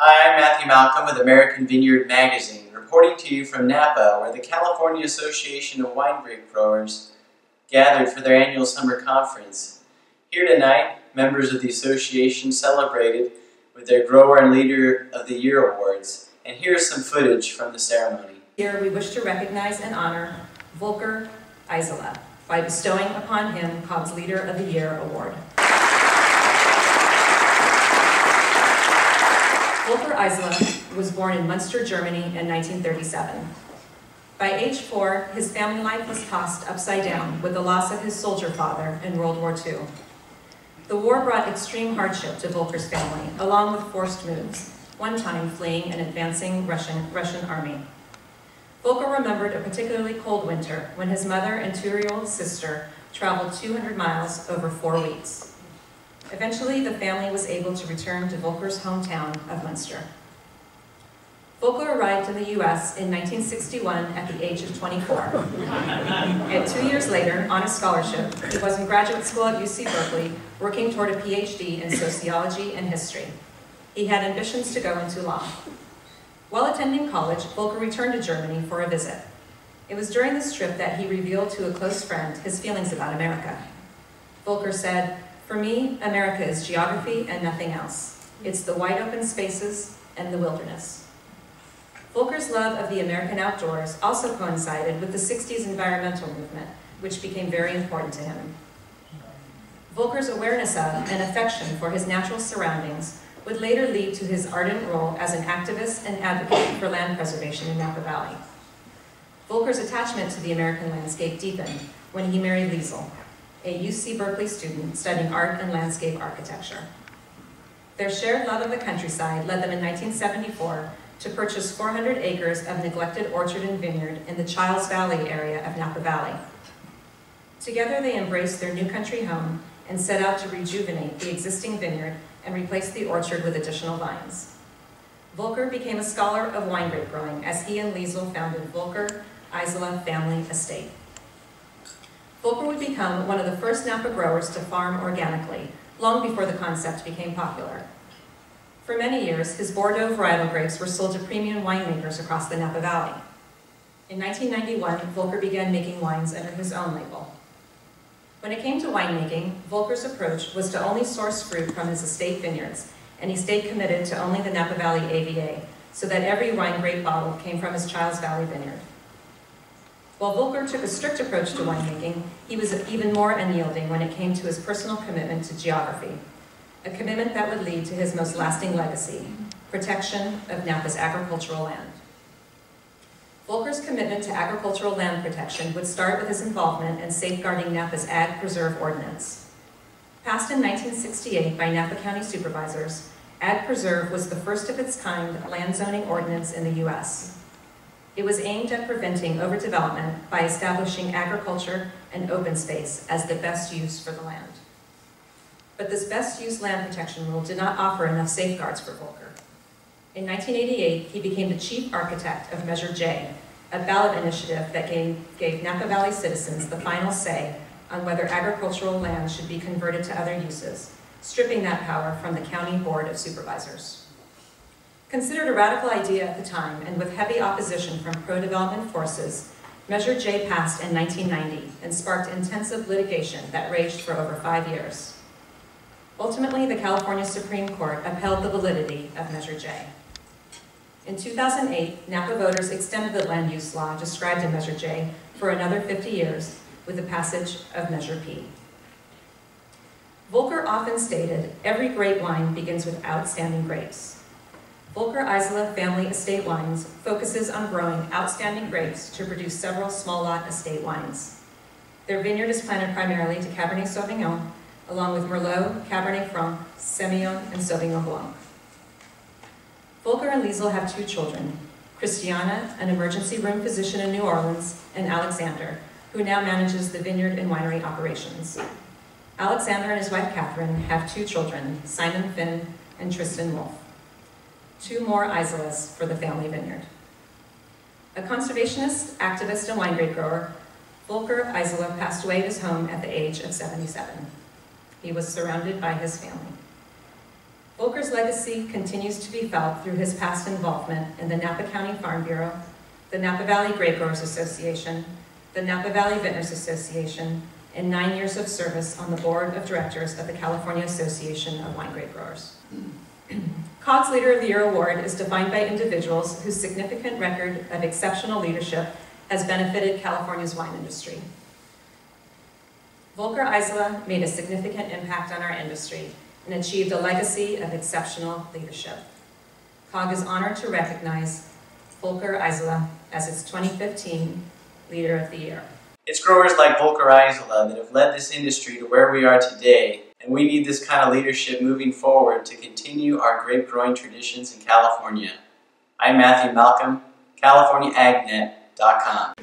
Hi, I'm Matthew Malcolm with American Vineyard Magazine, reporting to you from Napa, where the California Association of Wine Grape Growers gathered for their annual summer conference. Here tonight, members of the association celebrated with their Grower and Leader of the Year awards, and here's some footage from the ceremony. Here we wish to recognize and honor Volker Eisele by bestowing upon him Cobb's Leader of the Year award. Volker Eisele was born in Munster, Germany in 1937. By age 4, his family life was tossed upside down with the loss of his soldier father in World War II. The war brought extreme hardship to Volker's family, along with forced moves, one time fleeing an advancing Russian army. Volker remembered a particularly cold winter when his mother and 2-year-old sister traveled 200 miles over 4 weeks. Eventually, the family was able to return to Volker's hometown of Munster. Volker arrived in the U.S. in 1961 at the age of 24. And 2 years later, on a scholarship, he was in graduate school at UC Berkeley, working toward a PhD in sociology and history. He had ambitions to go into law. While attending college, Volker returned to Germany for a visit. It was during this trip that he revealed to a close friend his feelings about America. Volker said, "For me, America is geography and nothing else. It's the wide open spaces and the wilderness." Volker's love of the American outdoors also coincided with the 60s environmental movement, which became very important to him. Volker's awareness of and affection for his natural surroundings would later lead to his ardent role as an activist and advocate for land preservation in Napa Valley. Volker's attachment to the American landscape deepened when he married Liesel, a UC Berkeley student studying art and landscape architecture. Their shared love of the countryside led them in 1974 to purchase 400 acres of neglected orchard and vineyard in the Childs Valley area of Napa Valley. Together they embraced their new country home and set out to rejuvenate the existing vineyard and replace the orchard with additional vines. Volker became a scholar of wine grape growing as he and Liesel founded Volker Eisele Family Estate. Volker would become one of the first Napa growers to farm organically, long before the concept became popular. For many years, his Bordeaux varietal grapes were sold to premium winemakers across the Napa Valley. In 1991, Volker began making wines under his own label. When it came to winemaking, Volker's approach was to only source fruit from his estate vineyards, and he stayed committed to only the Napa Valley AVA, so that every wine grape bottle came from his Childs Valley vineyard. While Volker took a strict approach to winemaking, he was even more unyielding when it came to his personal commitment to geography, a commitment that would lead to his most lasting legacy, protection of Napa's agricultural land. Volker's commitment to agricultural land protection would start with his involvement in safeguarding Napa's Ag Preserve Ordinance. Passed in 1968 by Napa County supervisors, Ag Preserve was the first of its kind land zoning ordinance in the U.S. It was aimed at preventing overdevelopment by establishing agriculture and open space as the best use for the land. But this best use land protection rule did not offer enough safeguards for Volker. In 1988, he became the chief architect of Measure J, a ballot initiative that gave Napa Valley citizens the final say on whether agricultural land should be converted to other uses, stripping that power from the County Board of Supervisors. Considered a radical idea at the time, and with heavy opposition from pro-development forces, Measure J passed in 1990 and sparked intensive litigation that raged for over 5 years. Ultimately, the California Supreme Court upheld the validity of Measure J. In 2008, Napa voters extended the land use law described in Measure J for another 50 years with the passage of Measure P. Volker often stated, "Every great wine begins with outstanding grapes." Volker Eisele Family Estate Wines focuses on growing outstanding grapes to produce several small lot estate wines. Their vineyard is planted primarily to Cabernet Sauvignon, along with Merlot, Cabernet Franc, Semillon, and Sauvignon Blanc. Volker and Liesel have 2 children, Christiana, an emergency room physician in New Orleans, and Alexander, who now manages the vineyard and winery operations. Alexander and his wife Catherine have 2 children, Simon Finn and Tristan Wolf. 2 more Eiseles for the family vineyard. A conservationist, activist, and wine grape grower, Volker Eisele passed away at his home at the age of 77. He was surrounded by his family. Volker's legacy continues to be felt through his past involvement in the Napa County Farm Bureau, the Napa Valley Grape Growers Association, the Napa Valley Vintners Association, and 9 years of service on the board of directors of the California Association of Wine Grape Growers. COG's Leader of the Year award is defined by individuals whose significant record of exceptional leadership has benefited California's wine industry. Volker Eisele made a significant impact on our industry and achieved a legacy of exceptional leadership. COG is honored to recognize Volker Eisele as its 2015 Leader of the Year. It's growers like Volker Eisele that have led this industry to where we are today, and we need this kind of leadership moving forward to continue our grape growing traditions in California. I'm Matthew Malcolm, CaliforniaAgNet.com.